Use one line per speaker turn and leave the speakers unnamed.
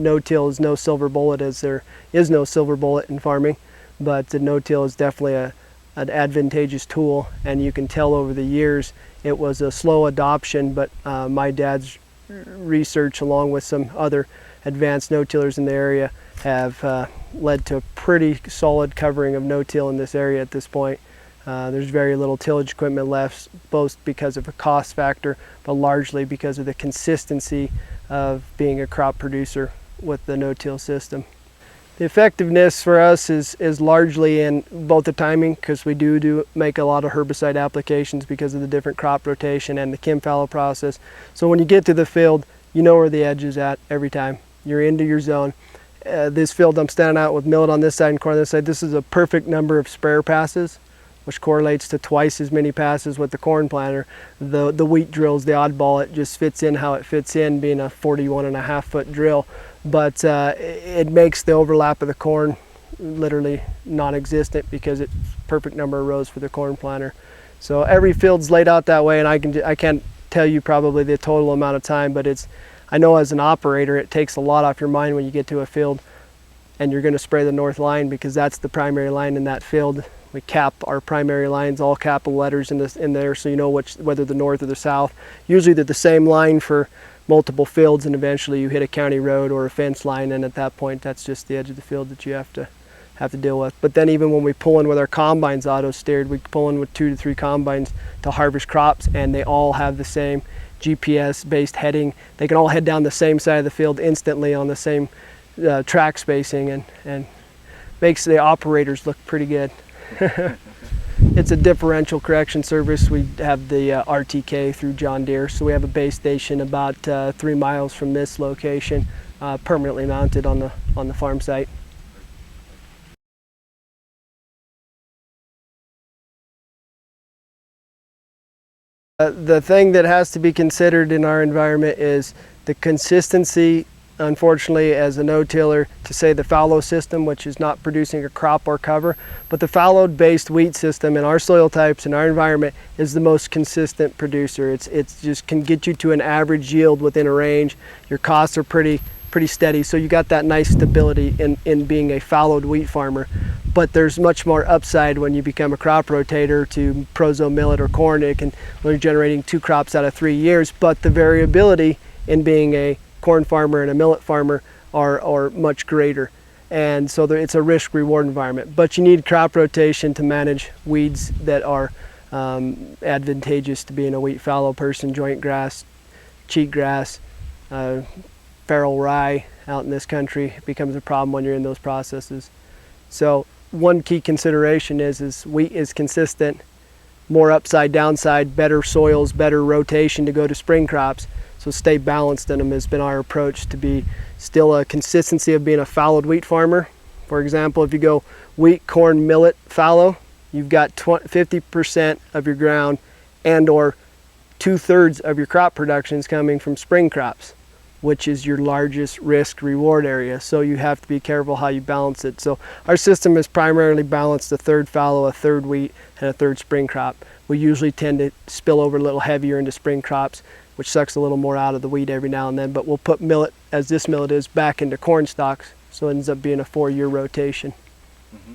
no-till is no silver bullet, as there is no silver bullet in farming, but the no-till is definitely an advantageous tool, and you can tell over the years it was a slow adoption, but my dad's research along with some other advanced no-tillers in the area have led to a pretty solid covering of no-till in this area at this point. There's very little tillage equipment left, both because of a cost factor, but largely because of the consistency of being a crop producer with the no-till system. The effectiveness for us is largely in both the timing, because we do make a lot of herbicide applications because of the different crop rotation and the chem fallow process. So when you get to the field, you know where the edge is at every time. You're into your zone. This field I'm standing out with millet on this side and corn on this side, this is a perfect number of sprayer passes, which correlates to twice as many passes with the corn planter. The wheat drill's the oddball. It just fits in how it fits in, being a 41.5 foot drill. But it makes the overlap of the corn literally non-existent because it's perfect number of rows for the corn planter. So every field's laid out that way, and I can't tell you probably the total amount of time, but I know as an operator it takes a lot off your mind when you get to a field and you're going to spray the north line, because that's the primary line in that field. We cap our primary lines, all capital letters in there, so you know whether the north or the south. Usually they're the same line for multiple fields, and eventually you hit a county road or a fence line, and at that point that's just the edge of the field that you have to deal with. But then even when we pull in with our combines auto steered, we pull in with 2 to 3 combines to harvest crops, and they all have the same GPS based heading. They can all head down the same side of the field instantly on the same track spacing, and makes the operators look pretty good. It's a differential correction service. We have the RTK through John Deere, so we have a base station about 3 miles from this location, permanently mounted on the farm site. The thing that has to be considered in our environment is the consistency. Unfortunately, as a no-tiller, to say the fallow system, which is not producing a crop or cover, but the fallow-based wheat system in our soil types, in our environment, is the most consistent producer. It's just can get you to an average yield within a range. Your costs are pretty steady, so you got that nice stability in being a fallowed wheat farmer. But there's much more upside when you become a crop rotator to proso, millet, or corn. We're generating 2 crops out of 3 years, but the variability in being a corn farmer and a millet farmer are much greater, and so it's a risk-reward environment. But you need crop rotation to manage weeds that are advantageous to being a wheat fallow person. Joint grass, cheatgrass, feral rye out in this country becomes a problem when you're in those processes. So one key consideration is wheat is consistent, more upside, downside, better soils, better rotation to go to spring crops. So stay balanced in them has been our approach, to be still a consistency of being a fallowed wheat farmer. For example, if you go wheat, corn, millet, fallow, you've got 50% of your ground and or 2/3 of your crop production is coming from spring crops, which is your largest risk reward area. So you have to be careful how you balance it. So our system is primarily balanced: a third fallow, a third wheat, and a third spring crop. We usually tend to spill over a little heavier into spring crops, which sucks a little more out of the wheat every now and then, but we'll put millet, as this millet is, back into corn stalks, so it ends up being a 4-year rotation. Mm-hmm.